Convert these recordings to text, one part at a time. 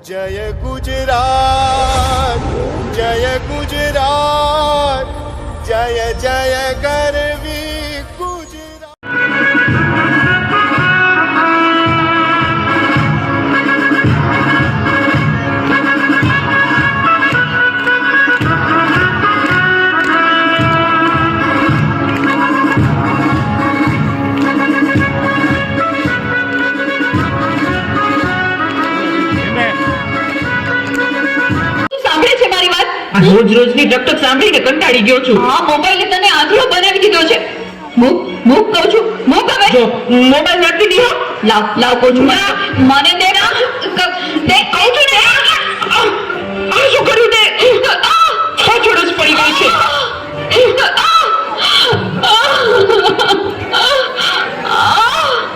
जय गुजरात जय गुजरात जय जय करवी गुजरात। રોજ રોજની ટકટક સાંભળીને કંટાળી ગયો છું. હા, મોબાઈલે તને આંધળો બનાવી દીધો છે. મૂક કહું છું, મૂક હવે. જો મોબાઈલ નથી દીધો. લાવ કહું છું. મને દે ના. દે કહું છું ને. આ શું કર્યું તે? પાછળ જ પડી ગઈ છે.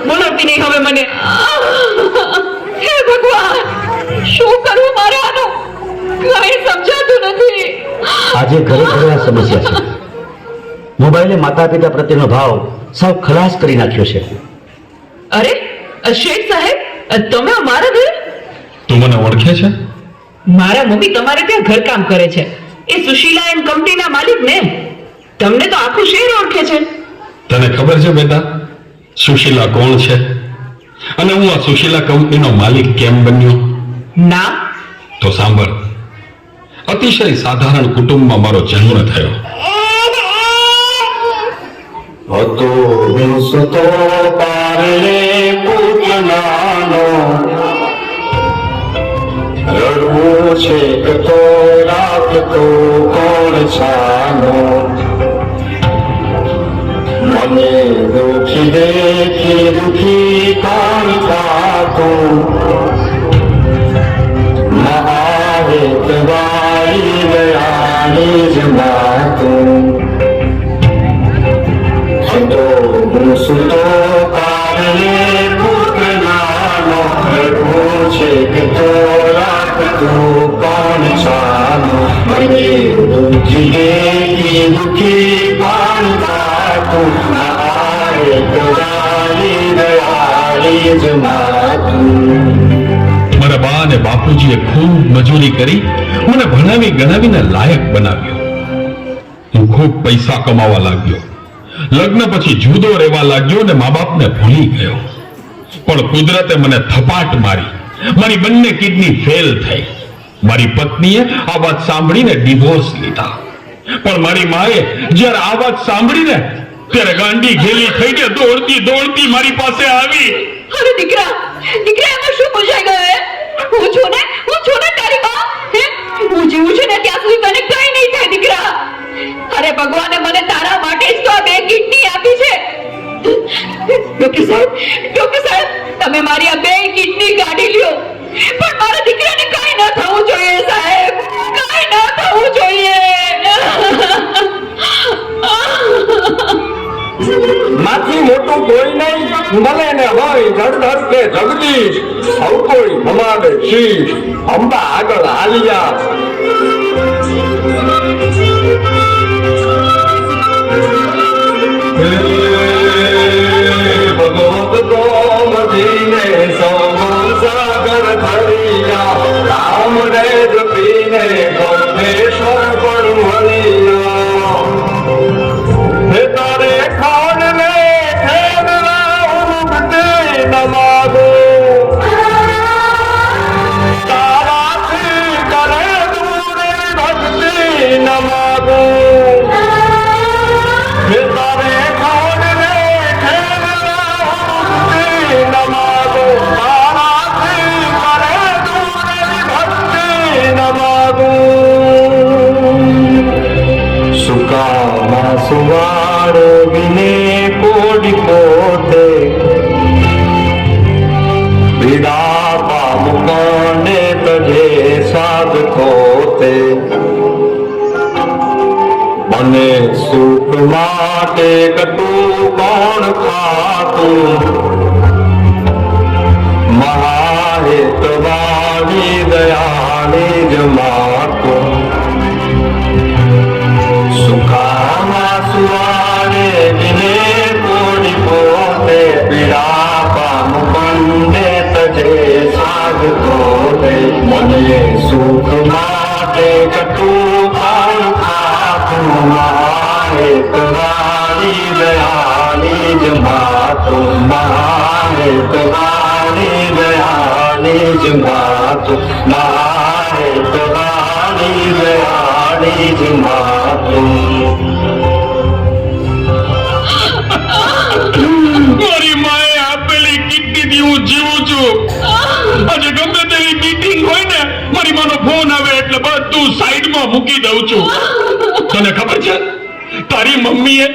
બોલાવતી નહીં હવે મને. હે ભગવાન, શું કરવું મારે આનું? કઈ સમજાતું નથી. આજે ઘરે ઘરે આ સમસ્યા છે. મોબાઈલે માતા પિતા પ્રત્યેનો ભાવ સાવ ખલાસ કરી નાખ્યો છે. અરે શેઠ સાહેબ, તમે અમારા ઘરે? તું મને ઓળખે છે? મારા મમ્મી તમારે ત્યાં ઘરકામ કરે છે. એ સુશીલા એન્ડ કંપનીના માલિક ને. તમને તો આખું શહેર ઓળખે છે. તને ખબર છે બેટા સુશીલા કોણ છે અને હું આ સુશીલા કંપનીનો માલિક કેમ બન્યો? ના. તો સાંભળ. અતિશય સાધારણ કુટુંબમાં મારો જન્મ થયો. હતો વિંસતો પારણે પૂતનાનો, રડવું છે તો રાખતો કોણ છાનો, મને દુખી દેખી દુખી કોણ થાતું, મહાવેતવારી દયાની જ માતું, હતો સુતો કારણે પુત્રનાનો, રડવું છે કે તો રાખતું કોણ છાનો, મને દુખી દેખી દુખી કોણ થાતું, મહાવેતવારી દયાની જ માતું. મારા બા અને બાપુજીએ ખૂબ મજૂરી કરી મને ભણાવી ગણાવીને લાયક બનાવ્યો. હું ખૂબ પૈસા કમાવા લાગ્યો. લગ્ન પછી જુદો રહેવા લાગ્યો અને મા બાપને ભૂલી ગયો. પણ કુદરતે મને થપાટ મારી. મારી બંને કિડની ફેલ થઈ. મારી પત્નીએ આ વાત સાંભળીને ડિવોર્સ લીધા. પણ મારી માએ જ્યારે આ વાત સાંભળીને ત્યારે ગાંડી ઘેલી થઈને દોડતી દોડતી મારી પાસે આવી. અરે દીકરા, એમાં શું પૂછાઈ ગયો હે? હું છું ને તારી બા. હું જીવું છું ને ત્યાં સુધી તને કઈ નહીં થાય દીકરા. અરે ભગવાને મને તારા માટે જ તો આ 2 કિડની આપી છે. ડોક્ટર સાહેબ, તમે મારી આ 2 કિડની કાઢી લ્યો, પણ મારા દીકરાને કઈ ન થવું જોઈએ સાહેબ, કઈ ન થવું જોઈએ. માથી મોટું કોઈ નહીં, ભલે ને હોય ધડધડ કે જગદીશ, સૌ કોઈ અમારે શીશ, અંબા આગળ હાલિયા. ભગવત ગોમતીને સૌ સાગર ધરિયા, રામ રે જપીને ગોપેશ્વર પણ વળિયા. હે તારે ખાન ને ખેલના ઉગતે નમાગો, તારાથી કરે દૂરે ભક્તિ નમાગો. હે તારે ખાન ને ખેલના ઉગતે નમાગો, તારાથી કરે દૂરે ભક્તિ નમાગો. સુકામાં સુવાર વિને કોડી કોટે, પીડા પામુકાને તજે સાધ ખોતે, મને સુખ માટે કટું કોણ ખાતું, મહાહેતવાણી દયાની જ માતું. સુખામાં સુવારે વિને કોડી પોતે, પીડા પામુકાને તજે સાધ ખોતે, મને સુખ માટે કટું ફળ ખાતું મારે તમારી દયાની જ માતું મારે તમારી દયાની જ માતું મારે તમારી દયાની જ માતું મારી માએ આપેલી કીર્તિથી હું જીવું છું. આજે ગમે તેવી મીટિંગ હોય ને મારી માનો ફોન આવે એટલે બધું સાઈડમાં મૂકી દઉં છું. તને ખબર છે તારી મમ્મીએ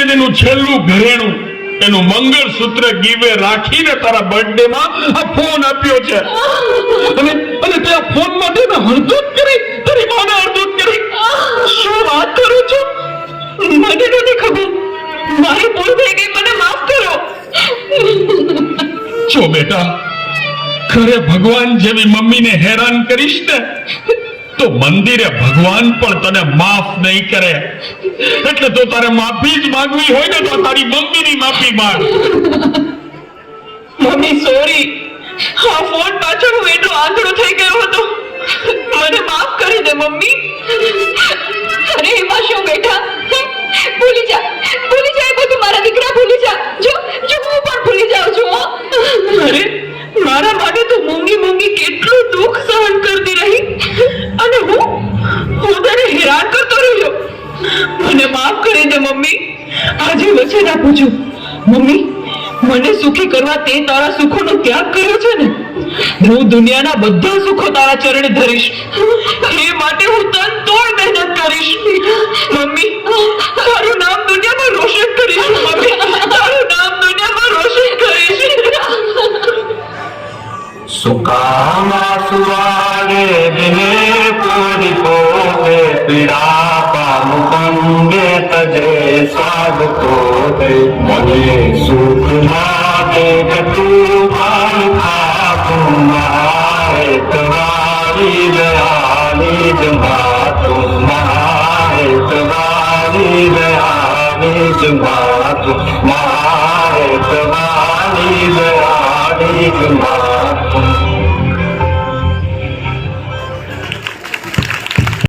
તેનું છેલ્લું ઘરેણું એનું મંગળસૂત્ર ગીવે રાખીને તારા બર્થડે માં આ ફોન આપ્યો છે. અને તે આ ફોન માટે હળદૂત કરી તારી માને હળદૂત કરી. શું વાત કરો છો? મને નથી ખબર. મારી ભૂલ થઈ ગઈ, મને માફ કરો. જો બેટા, ખરે ભગવાન જેવી મમ્મીને હેરાન કરીશ ને તો મંદિરે ભગવાન પણ તને માફ નહીં કરે. એટલે તો તારે માફી જ માંગવી હોય ને તો તારી મમ્મીની માફી માંગ. મમ્મી સોરી, આ ફોન પાછળ હું એટલો આંધળો થઈ ગયો હતો. મને માફ કરી દે મમ્મી. અરે એમાં શું બેટા, ભૂલી જા એ બધું, મારા દીકરા ભૂલી જા. જો હું પણ ભૂલી જાઉં છું હો. અરે મારા માટે તો મૂંગી કેટલું દુઃખ સહન કરતી રહી અને હું તને હેરાન કરતો રહ્યો. મને માફ કરી દે મમ્મી. આજે વચન આપું છું મમ્મી, મને સુખી કરવા તે તારા સુખોનો ત્યાગ કર્યો છે ને, હું દુનિયાના બધા સુખો તારા ચરણે ધરીશ. એ માટે હું તન તોડ મહેનત કરીશ. મમ્મી, તારું નામ દુનિયામાં રોશન કરીશ. મમ્મી, તારું નામ દુનિયામાં રોશન કરીશ. સુકામાં સુવારે દિને પૂરી પોતે પીડા પામું પંગે તજે સ્વાદ પોતે મને સુખ માટે કટું ફળ ખાતું મારે તમારી દયાની જ માતું મારે તમારી દયાની જ માતું મારે તમારી દયાની જ માતું